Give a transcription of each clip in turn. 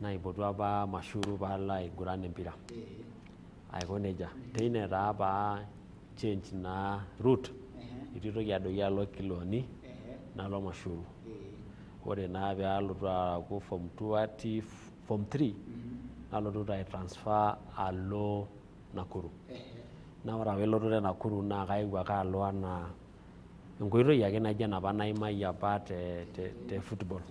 naipotu apa Mashuru paalo aiguran empira aiko nejia teine taa paa change naa route itu toki adoyio alo Kilooni nalo Mashuru ore naa pealotu aaku form 2 ati form 3 nalotu taa transfer alo Nakuru naa ore apa elototo e Nakuru naa kaewuo ake alo anaa enkoitoi ake naijo enapa naimayie apa te football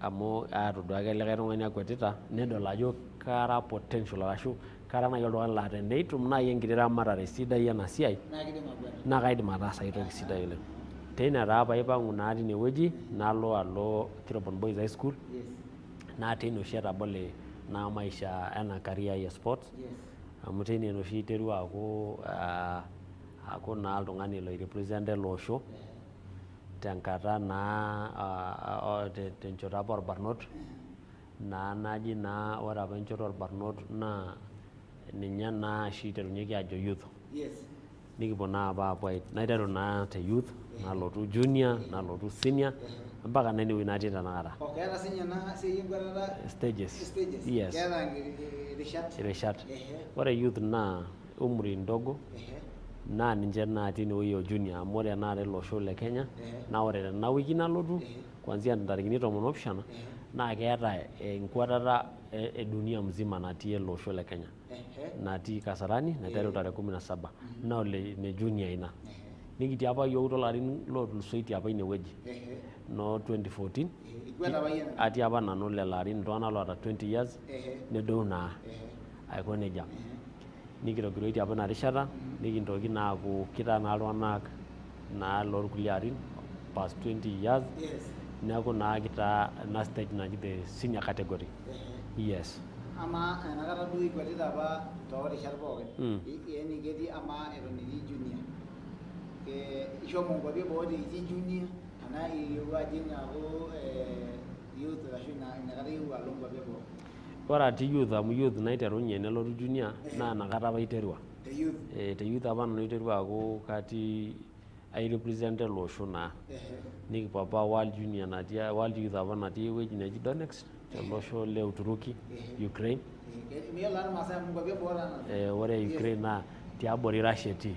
amu atoduaki likae tung'ani akwetita nedol ajo kara potential arashu kara nai oltung'ani laa teneitum nai enkiti ramatare sidai ena siai naa kaidim ataasa ai toki sidai oleng teine taa paipang'u naa tinewueji nalo Kirobon Boys High School naa teine oshi etabole naa maisha ena career ai e sports amu teine oshi aiterua aaku naa oltung'ani loirepresenta ele osho tenkata naa tenchoto apa orbarnot naa naji naa ore apa enchoto orbarnot naa ninye naa oshi iterunyieki ajo youth nikipuo naa apa naiteru naa te youth nalotu junior nalotu senior mpaka naa enewueji natii tanakata. Keeta sinye ena siai enkwetata stages. Yes. Keeta irishat. Ore youth naa umri ndogo naa ninche natii inewueji o junior amu ore tenakata ele osho le Kenya naa ore tena wiki nalotu kuanzia ntarikini 17 naa keeta enkwetata e dunia mzima natii ele osho le Kenya natii Kasarani naiteru tarehe 17 naa ole ne junior ina nikitii apa yiok tolarin lootulusoitie apa inewueji no 2014 atii apa nanu lelo arin iltung'anak loota 20 years nedou naa aiko nejia nikitogiroitie apa ina rishata nikintoki naa aaku kitaa naa iltung'anak naa loorkulie arin past 20 years neeku naa kitaa ena stage naji the senior category. Yes. Ama enakata duo ikwetita apa toorishat pookin yani ketii ama eton etii junior ishomo nkwapi boo etii junior anaa iyieu ajing aaku youth arashu inakata iyieu alo nkwapi boo. Ore atii youth amu youth naiterunye nelotu junior naa inakata apa iterua te youth apa nanu iterua aaku katii airepresent ele osho naa nikipuo apa world junior natii world youth apa natii ewueji neji Donetsk tele osho le Uturuki Ukraine. Ore Ukraine naa tiabori Russia etii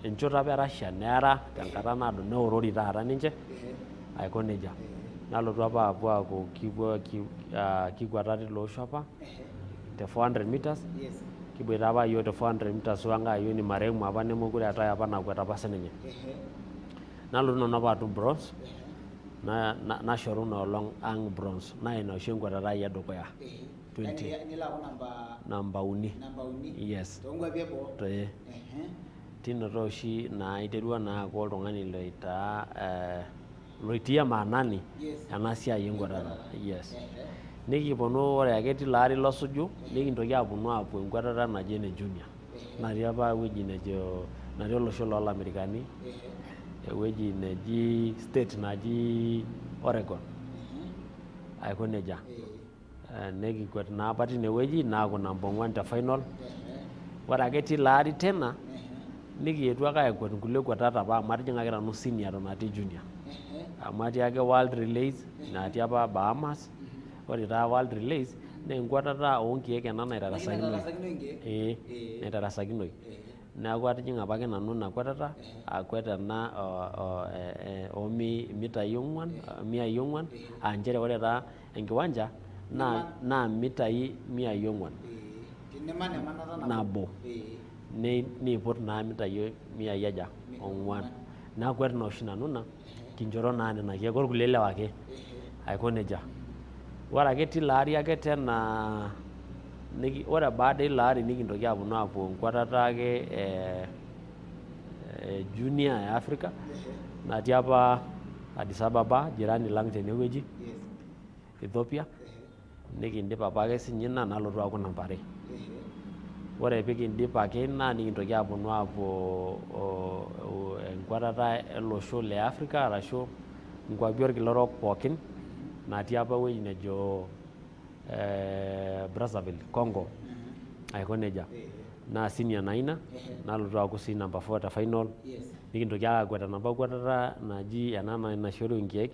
enchoto apa e Russia neera tenkata naado neorori taata ninche aiko nejia nalotu apa apuo aaku kikwata tilo osho apa te 400 meters kiboita apa yiok te 400 meters wenkae ayioni marehemu apa nemekure eetae apa nakwet apa sininye nalotu nanu apa atum bronze nashoru inoolong ang bronze naa ina oshi enkwetata ai edukuya 20 namba uni. Yes. Tinoto oshi naa iterua naa aaku oltung'ani loitia maanani ena siai enkwetata. Yes. Nikiponu ore ake tilo ari losuju nikintoki apuo enkwetata naji ene junior natii apa ewueji nejo natii olosho loolamerikani ewueji neji state naji Oregon aiko nejia nikikwet naa apa tinewueji naaku namba 4 te final ore ake tilo ari tena nikietuo ake aikwet nkulie kwetat apa amu atijing'aki nanu senior eton atii junior amu atii ake world relays natii apa Bahamas ore taa world relays naa enkwetata oonkiek ena naitarasakinoi neeku atijing'a apake nanu ina kwetata akwet ena mitai 400 aa nchere ore taa enkiwanja naa mitai 400 nabo niiput naa mitai 104 nakwet naa oshi nanu ina kinchoro naa nena kiek orkulie lewa ake aiko nejia ore ake tilo ari ake tena ore baada ilo ari nikintoki apuo enkwetata ake junior e Africa natii apa Addis Ababa jirani lang tenewueji Ethiopia nikindip apake sinye ina nalotu aaku namba 2 ore pikindip ake ina nikintoki apuo enkwetata elosho le Africa arashu nkwapi orkila orok pookin natii apa ewueji nejo Brazzaville Congo aiko nejia naa senior na ina nalotu aaku sii namba 4 te final nikintoki ake akwet enapa kwetata naji ena naishoru nkiek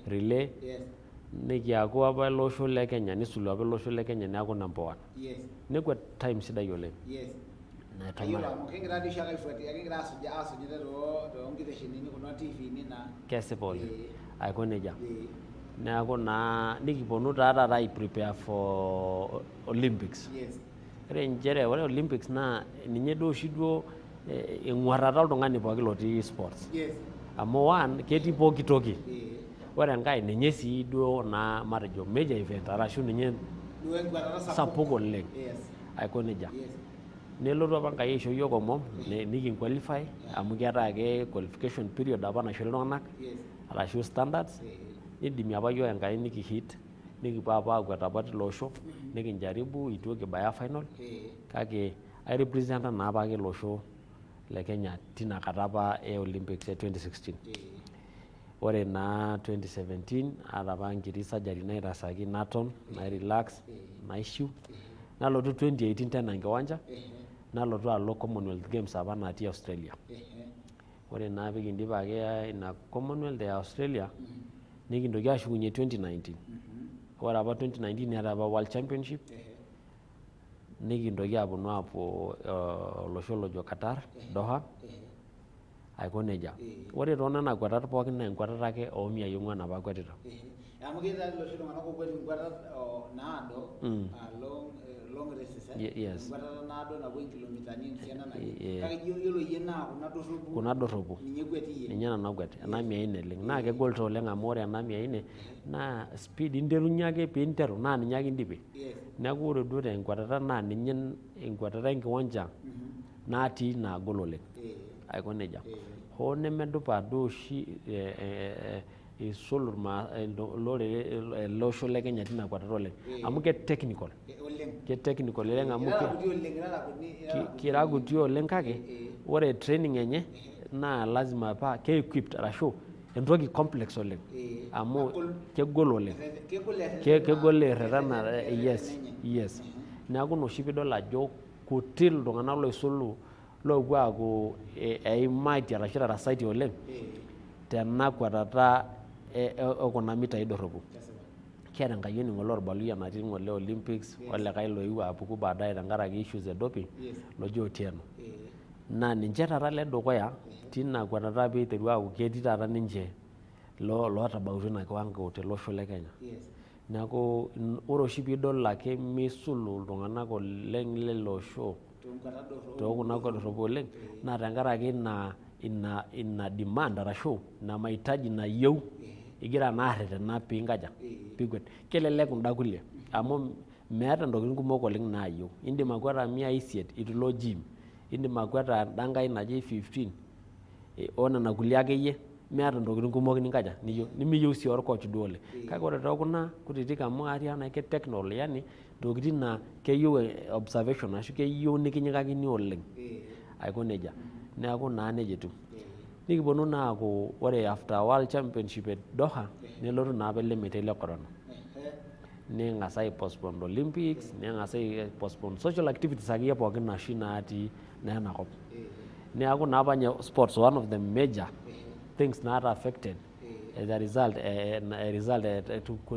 relay nikiaku apa olosho le Kenya nisulu apa olosho le Kenya neaku number 1 Yes. nekwa time sidai oleng Yes. naitoma Ayiolo amu kegira dii oshiake aifuatia kegira asujita toonkiteshenini kuna TV-ni naa. kesipa oleng aiko nejia Eh. neaku naa nikiponu taa taata ai prepare for Olympics. Yes. Ore njere ore Olympics naa ninye duo oshi duo eng'uarrata oltung'ani pooki lotii sports. Yes. Amu one ketii pooki toki. Eh. Ore enkae ninye sii duo naa matejo major event arashu ninye Duo enkwatata sapuk oleng. Yes. Aiko nejia. Yes. Nelotu apa Enkai aisho yiok omom nikinqualify amu keetai ake qualification period apa naishori iltung'anak Yes. arashu standards. Eh. Nidimie apa yiok Enkai nikihit nikipuo apa aakwet apa tilo osho nikinjaribu itu kibaya final Eh. kake airepresenta naa apake ilo osho le Kenya tina kata apa e Olympics e 2016. Eh. Ore naa 2017 aata apa enkiti surgery naitaasaki naton nairelax naishiu nalotu 2018 tena enkiwanja nalotu alo Commonwealth Games apa natii Australia. Ore naa pikindip ake ina Commonwealth e Australia nikintoki ashukunye 2019. Ore apa 2019 neeta apa World Championship nikintoki apuo olosho lojo Qatar Doha aiko nejia. Ore toonena kwatat pookin naa enkwatata ake omiai ong'uan apa akwetita. Amu ketii loshi tung'anak ookwet inkwatat naado long races. Yes. Enkwatata naado napuo inkilomitani esiana naje. Kake iyiolo iyie naa kuna dorropu ninye kwet iyie. ninye nanu akwet ena 400 oleng naa kegol taa oleng amu ore ena 400 naa speed interunye ake piinteru naa ninye ake indipie. Yes. Neeku ore duo tenkwatata naa ninye enkwatata enkiwanja natii naagol oleng. Aiko nejia. Hoo nemedupa duo oshi isul ele osho le Kenya tina kwatata oleng amu ke technical oleng amu kira kuti oleng kake ore training enye naa lazima paa ke equipped arashu entoki complex oleng amu kegol oleng kegol erretana yes neeku ina oshi piidol ajo kuti iltung'anak loisulu loopuo aaku eimaiti arashu etarasaiti oleng tena kwatata ekuna mitai dorropu. Kiata enkayioni ng'ole orbaluyia natii ng'ole Olympics olikae loewuo apuku baadaye tenkaraki issues e doping loji Otieno. Naa ninche taata le dukuya tina kwatata piiteru aaku ketii taata ninche lootabautua ina kiwango tele osho le Kenya. Neeku ore oshi piidol ake misulu iltung'anak oleng lele osho tookuna dorropu oleng naa tenkaraki ina demand arashu ina mahitaji nayieu igira naa arretena piinkaja piikwet. Kelelek kunda kulie amu meeta ntokitin kumok oleng naayieu. Indim akweta 500 itu ilo gym. Indim akweta endankai naji 15 onena kulie akeyie meeta ntokitin kumok ninkaja niyieu nimiyieu sii orcoach duo oleng. Kake ore tookuna kutitik amu atii ena ke technical yani ntokitin naa keyieu observation ashu keyieu nikinyikakini oleng. Aiko nejia. Neeku naa nejia etiu. Nikiponu naa aaku ore after World Championship e Doha nelotu naa apa ele meitai le corona. Ning'as ai postpone Olympics, ning'as ai postpone social activities akeyie pookin oshi natii naa enakop. Neeku naa apa ninye sports one of the major things naata affected as a result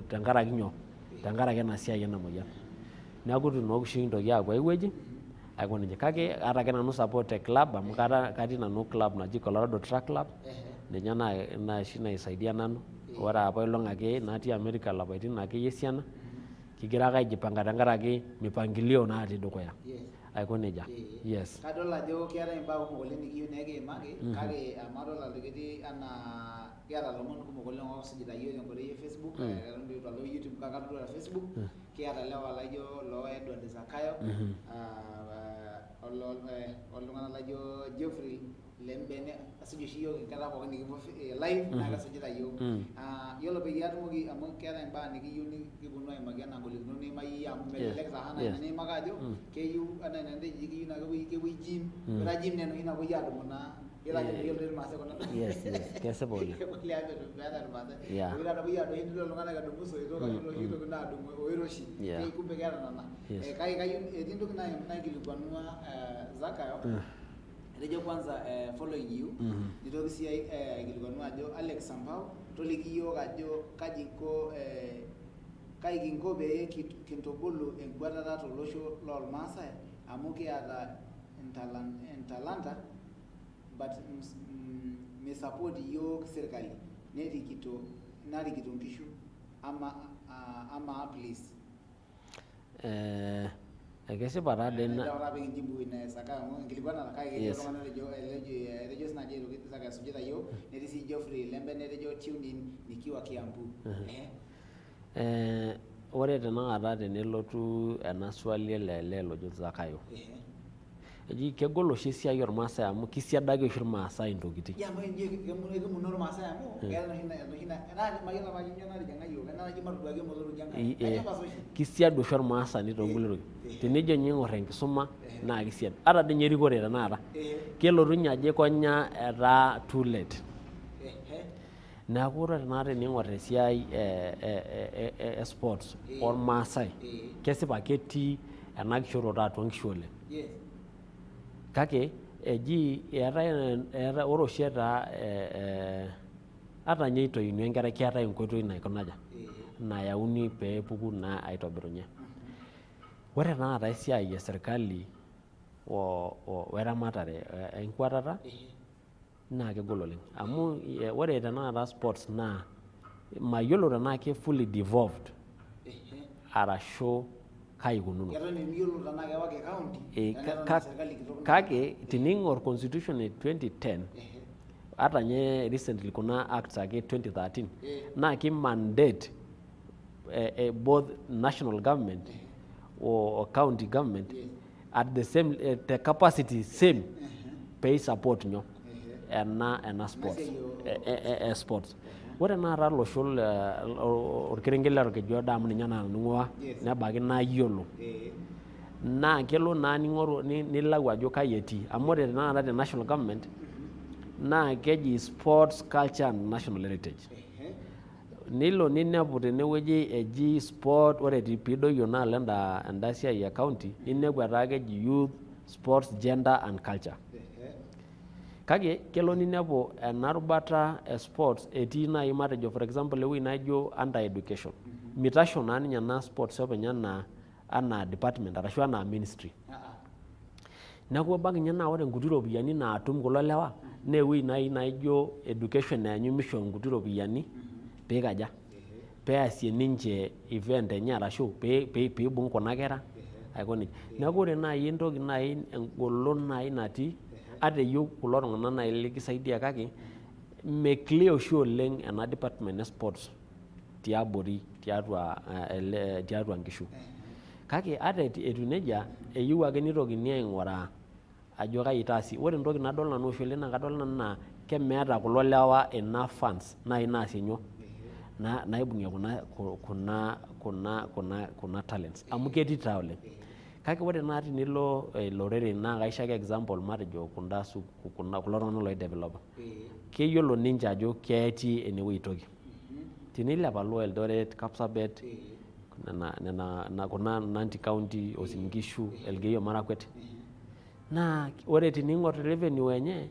tenkaraki nyoo tenkaraki ena siai ena moyian. Neeku itu naa oshi kintoki aapuo ai wueji aiko nejia. Kake aata ake nanu support e club amu katii nanu club naji Colorado Track Club ninye naa oshi naisaidia nanu. Ore apa ilong ake natii America lapaitin akeyie esiana kigira ake aijipanga tenkaraki mipangilio natii dukuya. Aiko nejia. Yes. Kadol ajo keetai imbaa kumok oleng nikiyieu nekiimaki kake amadol ajo ketii anaa kiata lomon kumok oleng oosujita yiok tenkoitoi e Facebook eton itu alo YouTube kake atodua Facebook kiata lewa laijo loo Edward Zakayo oltung'anak laijo Geoffrey lembene asuj oshi yiok enkata pookin nikipuo live naa kesujita yiok. Yiolo peyie atumoki amu keetai imbaa nikiyieu nikiponu aimaki enaa ngolikinot niimayie amu melelek taa enaa ina niimaka ajo keyieu enaa ina nteji keyieu naa kepuoi gym. Ore gym naa enoshi napuoi adumu naa yiolo ajo yiolo irmaasai kuna. Yes, kesipa oleng. Kulie ake meeta irmaasai. Ore taata puoi adumu nidol iltung'anak edumu isoitok ashu iloshi tokitin naadumu oiroshi. Kumbe keeta nena. Kake kayieu etii ntokitin naikilikuanua Zakayo. Etejo kwanza following you nitoki sii aikilikuanu ajo Alex Sampao toliki yiok ajo kaji kinko pee kintubulu enkwatata tolosho lormaasai amu kiata entalanta but misupport yiok serikali narikito nkishu ama please. Kesipa taadoi ore tenakata tenelotu ena swali ele lojo Zakayo. Eji kegol oshi esiai ormaasai amu kisiadaki oshi irmaasai intokitin. Kisiadu oshi ormaasani toonkulie tokitin. Tenijo ninye ing'or enkisuma naa kisiadu. Ata dii ninye erikore tenakata. Kelotu ninye ajo aikonyaa etaa too late. Neeku ore tenakata tening'or esiai e sports ormaasai kesipa ketii ena kishooroto atua nkishu oleng. Kake eji eetai ore oshi etaa ata ninye itoini enkerai keetai enkoitoi naikunaja nayauni peepuku naa aitobirunye. Ore tenakata esiai esirkali weramatare enkwatata naa kegol oleng amu ore tenakata sports naa mayiolo tenaa ke fully devolved arashu kai kununo. Kake tening'or constitution e 2010 hata nye recently kuna acts ake 2013 naa ki mandate both national government or county government at the same the capacity same pay support nyo ena sports. Ore naata losho orkerenket lorkejuado amu ninye naning'ua nebaiki nayiolo naa kelo naa ning'oru nilau ajo kai etii amu ore tenakata te national government naa keji sports culture and national heritage. Nilo ninepu tenewueji eji sport ore piidoyio naa enda siai e county ninepu etaa keji youth sports gender and culture. Kake kelo ninepu ena rubata e sports etii nai matejo for example ewueji naijo under education. Mitasho naa ninye ena sports openy ana department arashu ana ministry. Neeku ebaiki ninye naa ore nkuti ropiyiani naatum kulo lewa naa ewueji nai naijo education eanyu misho nkuti ropiyiani peikaja peasie ninche event enye arashu peibung kuna kera aiko nejia. Neeku ore nai entoki nai engolon nai natii ata eyieu kulo tung'anak nai likisaidia kake me clear oshi oleng ena department e sports tiabori tiatua nkishu. Kake ata etu nejia eyieu ake nitokini aing'uraa ajo kai itaasi. Ore entoki nadol nanu oshi oleng naa kadol nanu naa kemeeta kulo lewa enough funds nai naasie nyoo naibung'ie kuna talents amu ketii taa oleng. Kake ore naa tinilo lorere naa kaisho ake example matejo kulo tung'anak loidevelopa. Keyiolo ninche ajo ketii enewueji toki. Tenilepa alo Eldoret, Kapsabet, kuna Nanti County, Uasin Gishu, Elgeyo Marakwet. Naa ore tening'or revenue enye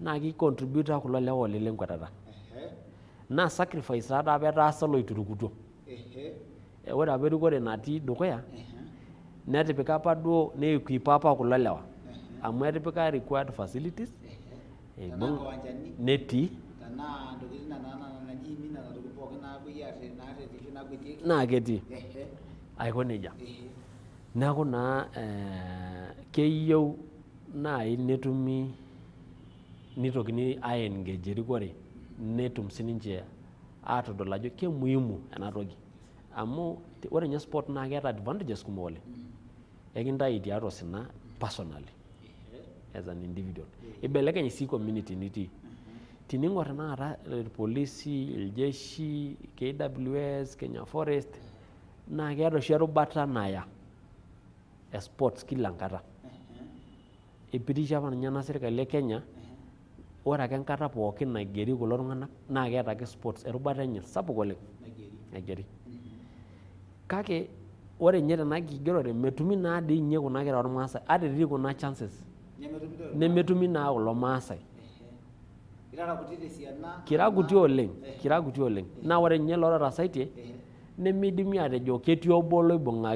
naa ki-contribute kulo lewa oleng lenkwatata. Naa sacrifice taata apa etaasa loiturukutuo. Ore apa erikore natii dukuya netipika apa duo ne-equip apa kulo lewa amu etipika required facilities netii naa ketii aiko nejia. Neeku naa keyieu nai nitokini ai-engage erikore netum sininche atodol ajo kemuhimu ena toki amu ore nye sport naa keeta advantages kumok oleng. Ekintai tiatua osina personally as an individual. Ibelekeny sii community nitii. Tening'or tenakata irpolisi, iljeshi, KWS, Kenya Forest naa keeta oshi erubata naya sports kila nkata. Ipitisha apa ninye ena sirkali e Kenya ore ake enkata pookin naigeri kulo tung'anak naa keeta ake sports erubata enye sapuk oleng naigeri. Kake ore nye tena kigerore metumi naa dii nye kuna kera ormaasai ata etii kuna chances nemetumi naa kulo maasai. Irara kuti tesiana. Kira kuti oleng, kira kuti oleng. Naa ore ninye lootarasaitie nemidimi atejo ketii obo loibung'aki